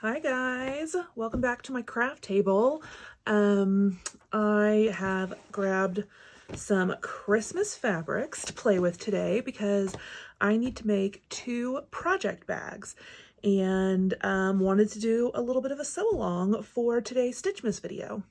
Hi guys, welcome back to my craft table. I have grabbed some Christmas fabrics to play with today because I need to make 2 project bags and wanted to do a little bit of a sew along for today's Stitchmas video.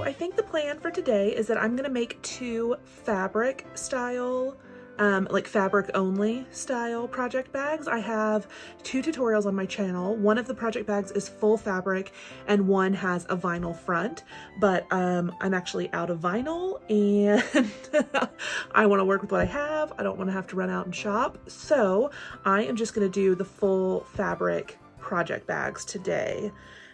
I think the plan for today is that I'm gonna make 2 fabric style, like fabric only style project bags. I have 2 tutorials on my channel. One of the project bags is full fabric and one has a vinyl front, but I'm actually out of vinyl and I wanna work with what I have. I don't wanna have to run out and shop. So I am just gonna do the full fabric project bags today.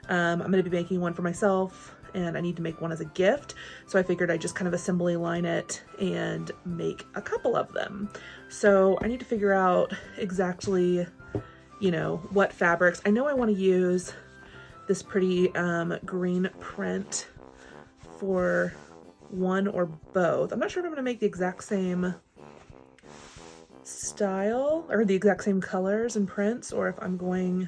I'm gonna be making one for myself, and I need to make one as a gift. So I figured I'd just kind of assembly line it and make a couple of them. So I need to figure out exactly, what fabrics. I know I want to use this pretty green print for one or both. I'm not sure if I'm going to make the exact same style or the exact same colors and prints, or if I'm going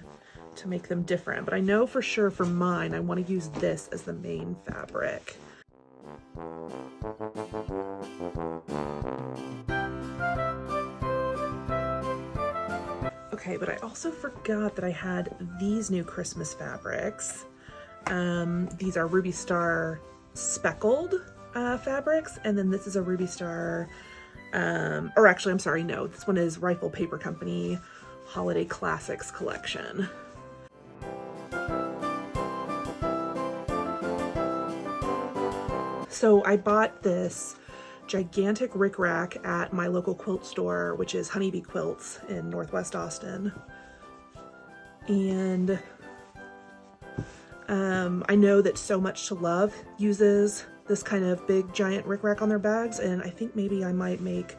to make them different, but I know for sure for mine I want to use this as the main fabric. Okay, but I also forgot that I had these new Christmas fabrics. These are Ruby Star speckled fabrics, and then this is a Ruby Star, or actually I'm sorry, no, this one is Rifle Paper Company Holiday Classics collection. So I bought this gigantic rickrack at my local quilt store, which is Honeybee Quilts in Northwest Austin. And I know that So Much to Love uses this kind of big giant rickrack on their bags, and I think maybe I might make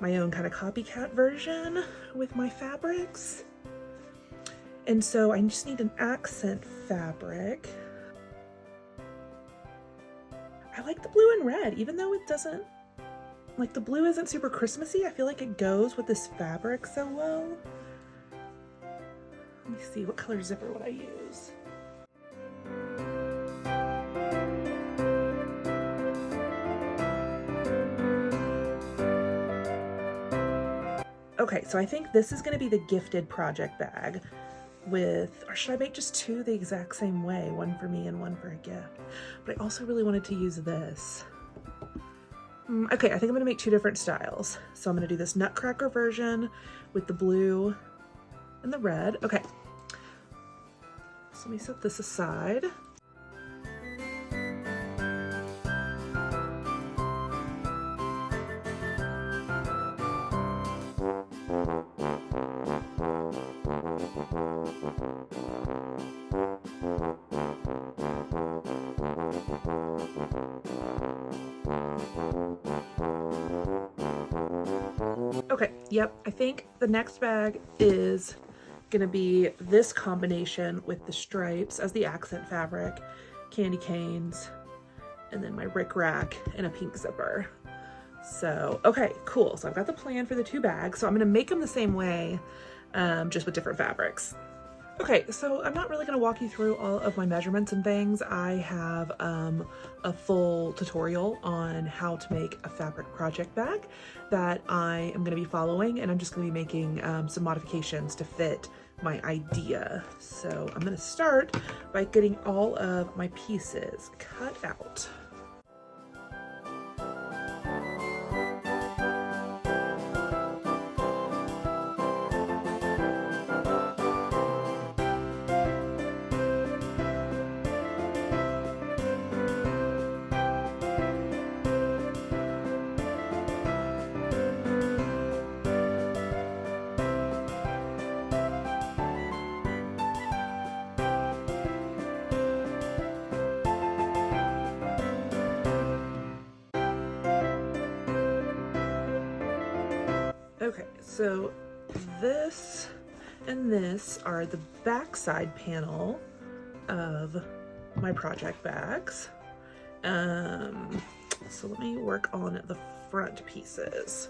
my own kind of copycat version with my fabrics. And so I just need an accent fabric. I like the blue and red, even though it doesn't, like the blue isn't super Christmassy. I feel like it goes with this fabric so well. Let me see, what color zipper would I use? Okay, so I think this is gonna be the gifted project bag with, or should I make just 2 the exact same way? One for me and one for a gift. But I also really wanted to use this. Okay, I think I'm gonna make 2 different styles. So I'm gonna do this nutcracker version with the blue and the red. Okay, so let me set this aside. Okay, yep, I think the next bag is gonna be this combination with the stripes as the accent fabric, candy canes, and then my rickrack and a pink zipper. So, okay, cool. So I've got the plan for the 2 bags. So I'm gonna make them the same way, just with different fabrics. Okay, so I'm not really going to walk you through all of my measurements and things. I have a full tutorial on how to make a fabric project bag that I am going to be following, and I'm just going to be making some modifications to fit my idea. So I'm going to start by getting all of my pieces cut out. Okay, so this And this are the backside panel of my project bags. So let me work on the front pieces.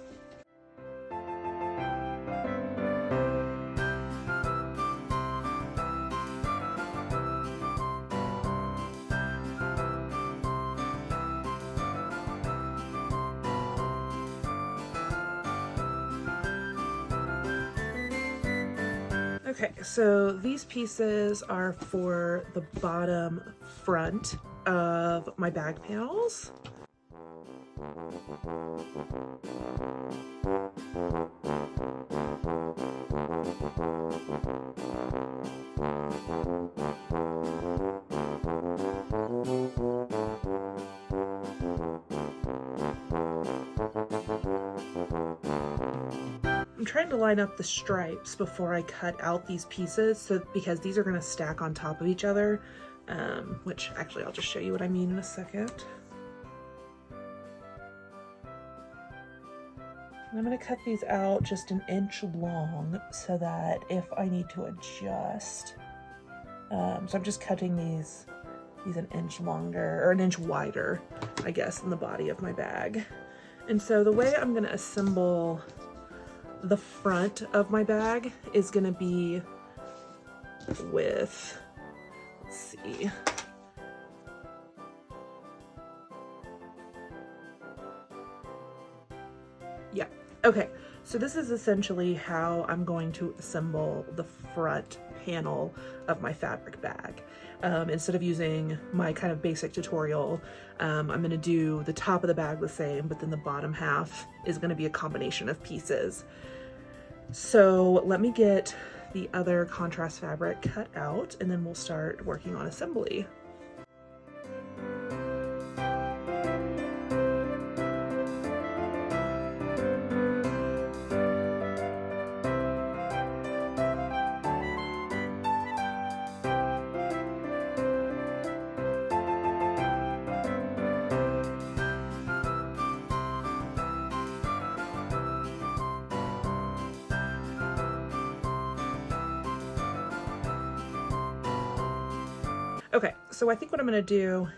Okay, so these pieces are for the bottom front of my bag panels. I'm trying to line up the stripes before I cut out these pieces, so because these are going to stack on top of each other, which actually I'll just show you what I mean in a second. I'm going to cut these out just an inch long so that if I need to adjust, so I'm just cutting these an inch longer, or an inch wider, I guess, than the body of my bag. And so the way I'm going to assemble the front of my bag is going to be with, let's see, yeah, okay, so this is essentially how I'm going to assemble the front panel of my fabric bag. Instead of using my kind of basic tutorial, I'm going to do the top of the bag the same, but then the bottom half is going to be a combination of pieces. So let me get the other contrast fabric cut out, and then we'll start working on assembly. Okay, so I think what I'm going to do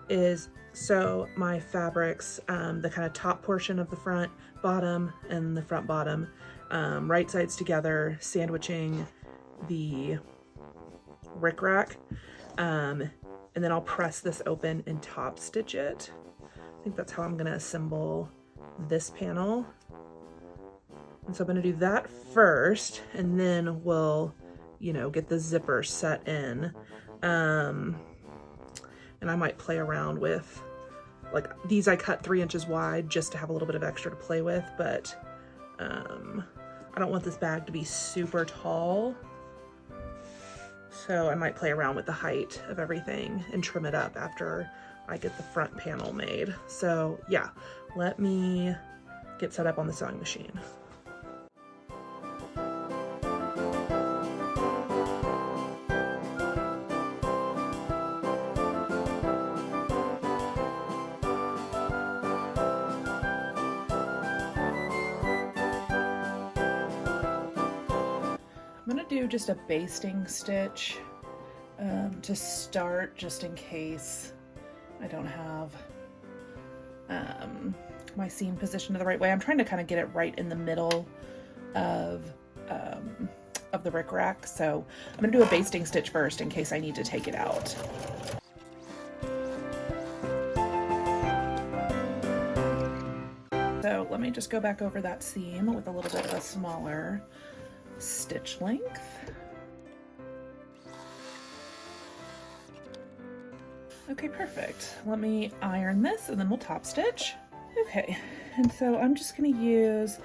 is sew my fabrics, the kind of top portion of the front bottom and the front bottom, right sides together, sandwiching the rickrack, and then I'll press this open and top stitch it. I think that's how I'm going to assemble this panel. And so I'm going to do that first, and then we'll, you know, get the zipper set in. And I might play around with, like, these I cut 3 inches wide just to have a little bit of extra to play with, but I don't want this bag to be super tall, so I might play around with the height of everything and trim it up after I get the front panel made. So yeah, let me get set up on the sewing machine. I'm going to do just a basting stitch to start, just in case I don't have my seam positioned the right way. I'm trying to kind of get it right in the middle of the rickrack, so I'm going to do a basting stitch first in case I need to take it out. So let me just go back over that seam with a little bit of a smaller stitch length. Okay, perfect. Let me iron this and then we'll top stitch. Okay, and so I'm just going to use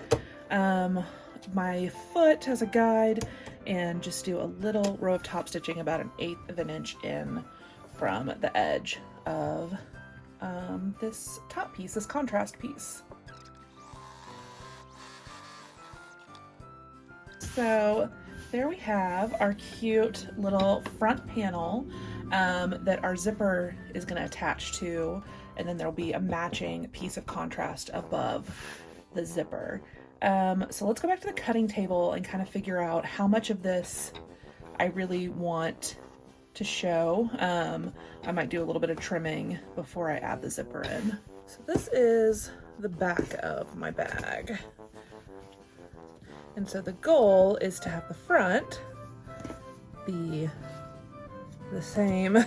my foot as a guide and just do a little row of top stitching about 1/8 of an inch in from the edge of this top piece, this contrast piece. So there we have our cute little front panel that our zipper is going to attach to, and then there'll be a matching piece of contrast above the zipper. So let's go back to the cutting table and kind of figure out how much of this I really want to show. I might do a little bit of trimming before I add the zipper in. So this is the back of my bag. And so the goal is to have the front be the same,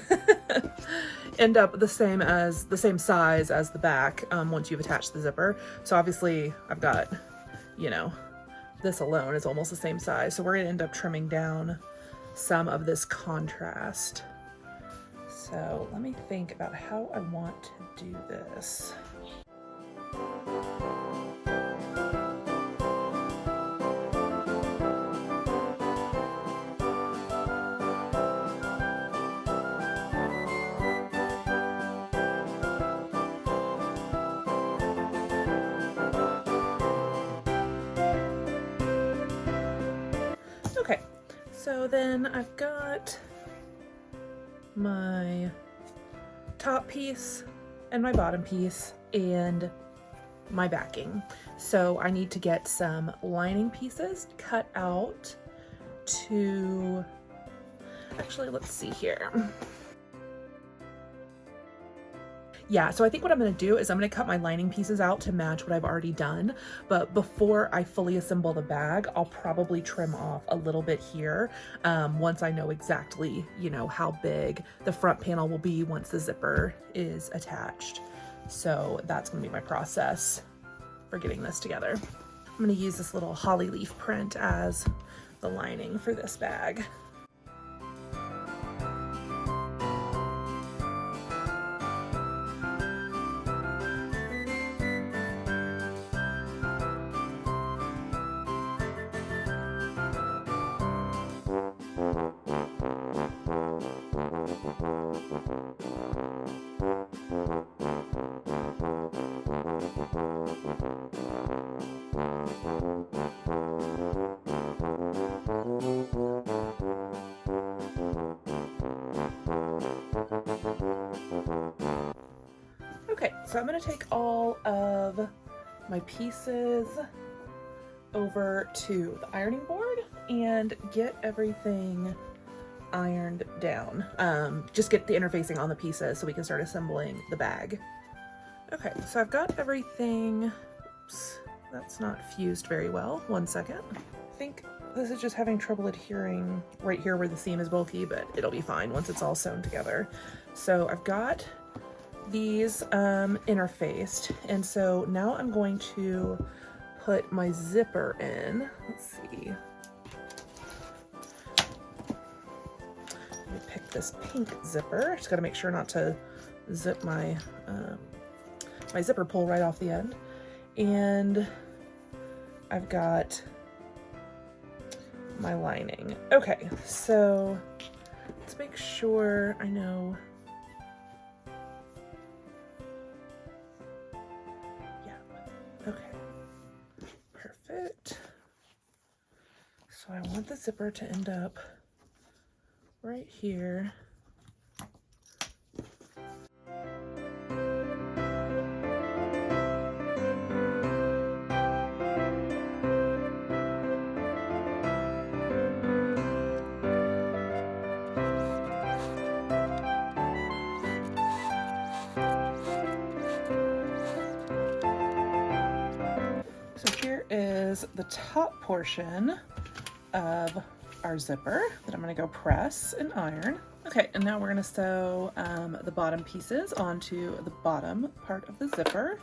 end up the same size as the back once you've attached the zipper. So obviously I've got, you know, this alone is almost the same size. So we're gonna end up trimming down some of this contrast. So let me think about how I want to do this. Okay, so then I've got my top piece and my bottom piece and my backing. So I need to get some lining pieces cut out to, actually, let's see here. Yeah, so I think what I'm gonna do is I'm gonna cut my lining pieces out to match what I've already done, but before I fully assemble the bag, I'll probably trim off a little bit here once I know exactly, you know, how big the front panel will be once the zipper is attached. So that's gonna be my process for getting this together. I'm gonna use this little holly leaf print as the lining for this bag. Okay, so I'm gonna take all of my pieces over to the ironing board and get everything ironed down. Just get the interfacing on the pieces so we can start assembling the bag. Okay, so I've got everything. Oops, that's not fused very well. 1 second. I think this is just having trouble adhering right here where the seam is bulky, but it'll be fine once it's all sewn together. So I've got these interfaced, and so now I'm going to put my zipper in. Let's see. Let me pick this pink zipper. Just got to make sure not to zip my my zipper pull right off the end. And I've got my lining. Okay, so let's make sure I know. Okay, perfect. So I want the zipper to end up right here. So here is the top portion of our zipper that I'm going to go press and iron. Okay, and now we're going to sew the bottom pieces onto the bottom part of the zipper.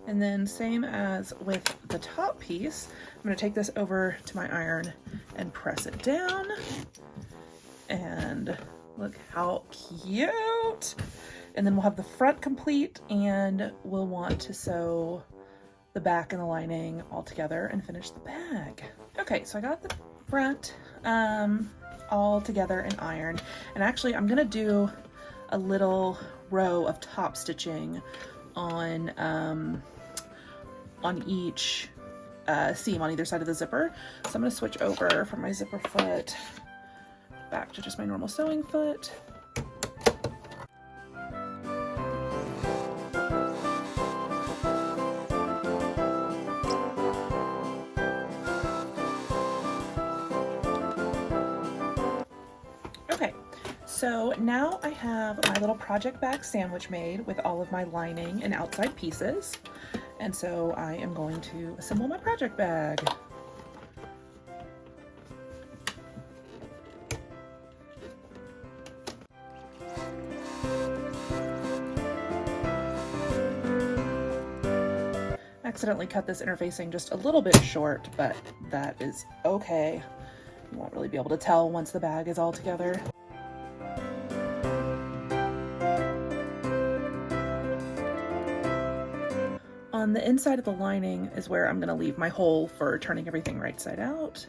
And then same as with the top piece, I'm going to take this over to my iron and press it down. And look how cute. And then we'll have the front complete, and we'll want to sew the back and the lining all together and finish the bag. Okay, so I got the front all together and ironed. And actually I'm gonna do a little row of top stitching on each seam on either side of the zipper. So I'm gonna switch over from my zipper foot back to just my normal sewing foot. Okay, so now I have my little project bag sandwich made with all of my lining and outside pieces. And so I am going to assemble my project bag. Accidentally cut this interfacing just a little bit short, but that is okay. You won't really be able to tell once the bag is all together. On the inside of the lining is where I'm going to leave my hole for turning everything right side out.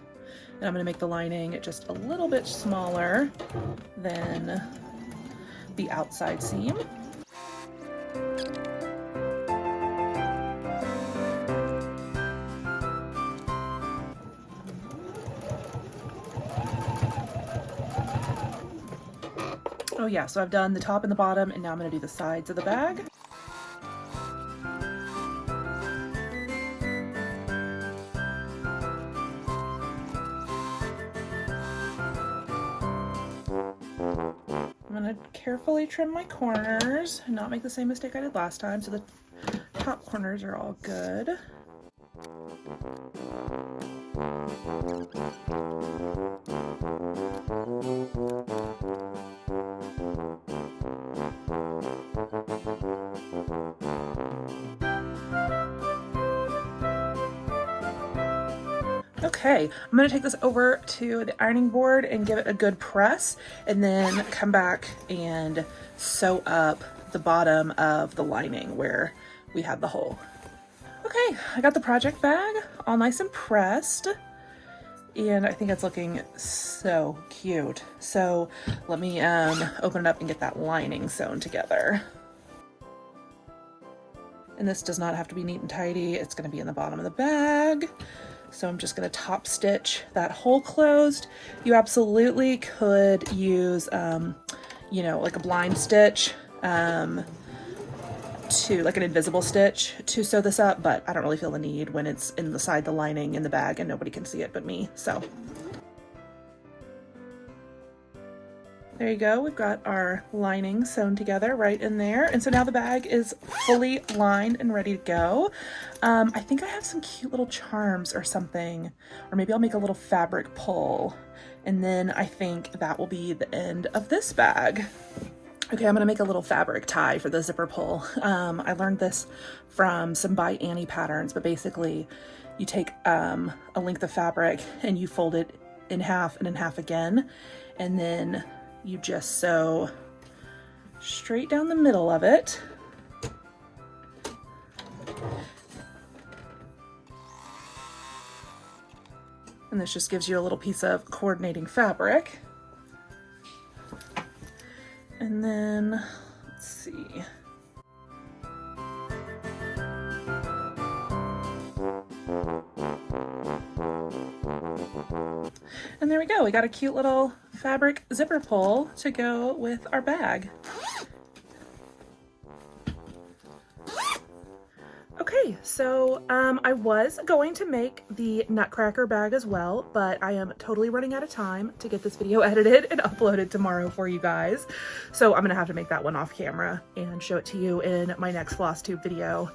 And I'm going to make the lining just a little bit smaller than the outside seam. Oh yeah, so I've done the top and the bottom, and now I'm going to do the sides of the bag. I'm going to carefully trim my corners and not make the same mistake I did last time, so the top corners are all good. Okay, I'm going to take this over to the ironing board and give it a good press, and then come back and sew up the bottom of the lining where we had the hole. Okay, I got the project bag all nice and pressed, and I think it's looking so cute. So let me open it up and get that lining sewn together. And this does not have to be neat and tidy. It's going to be in the bottom of the bag. So I'm just going to top stitch that hole closed. You absolutely could use, you know, like a blind stitch, to like an invisible stitch to sew this up, but I don't really feel the need when it's inside the lining in the bag and nobody can see it but me. So there you go. We've got our lining sewn together right in there. And so now the bag is fully lined and ready to go. I think I have some cute little charms or something, or maybe I'll make a little fabric pull. And then I think that will be the end of this bag. Okay, I'm gonna make a little fabric tie for the zipper pull. I learned this from some By Annie patterns, but basically you take a length of fabric and you fold it in half and in half again, and then you just sew straight down the middle of it. And this just gives you a little piece of coordinating fabric. And then, let's see. And there we go. We got a cute little fabric zipper pull to go with our bag. Okay, so I was going to make the Nutcracker bag as well, but I am totally running out of time to get this video edited and uploaded tomorrow for you guys. So I'm gonna have to make that one off camera and show it to you in my next FlossTube video.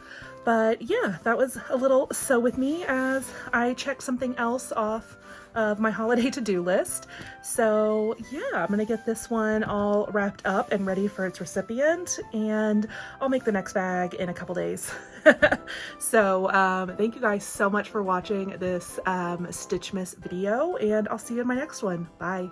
But yeah, that was a little sew with me as I checked something else off of my holiday to-do list. So yeah, I'm gonna get this one all wrapped up and ready for its recipient, and I'll make the next bag in a couple days. So thank you guys so much for watching this Stitchmas video, and I'll see you in my next one. Bye.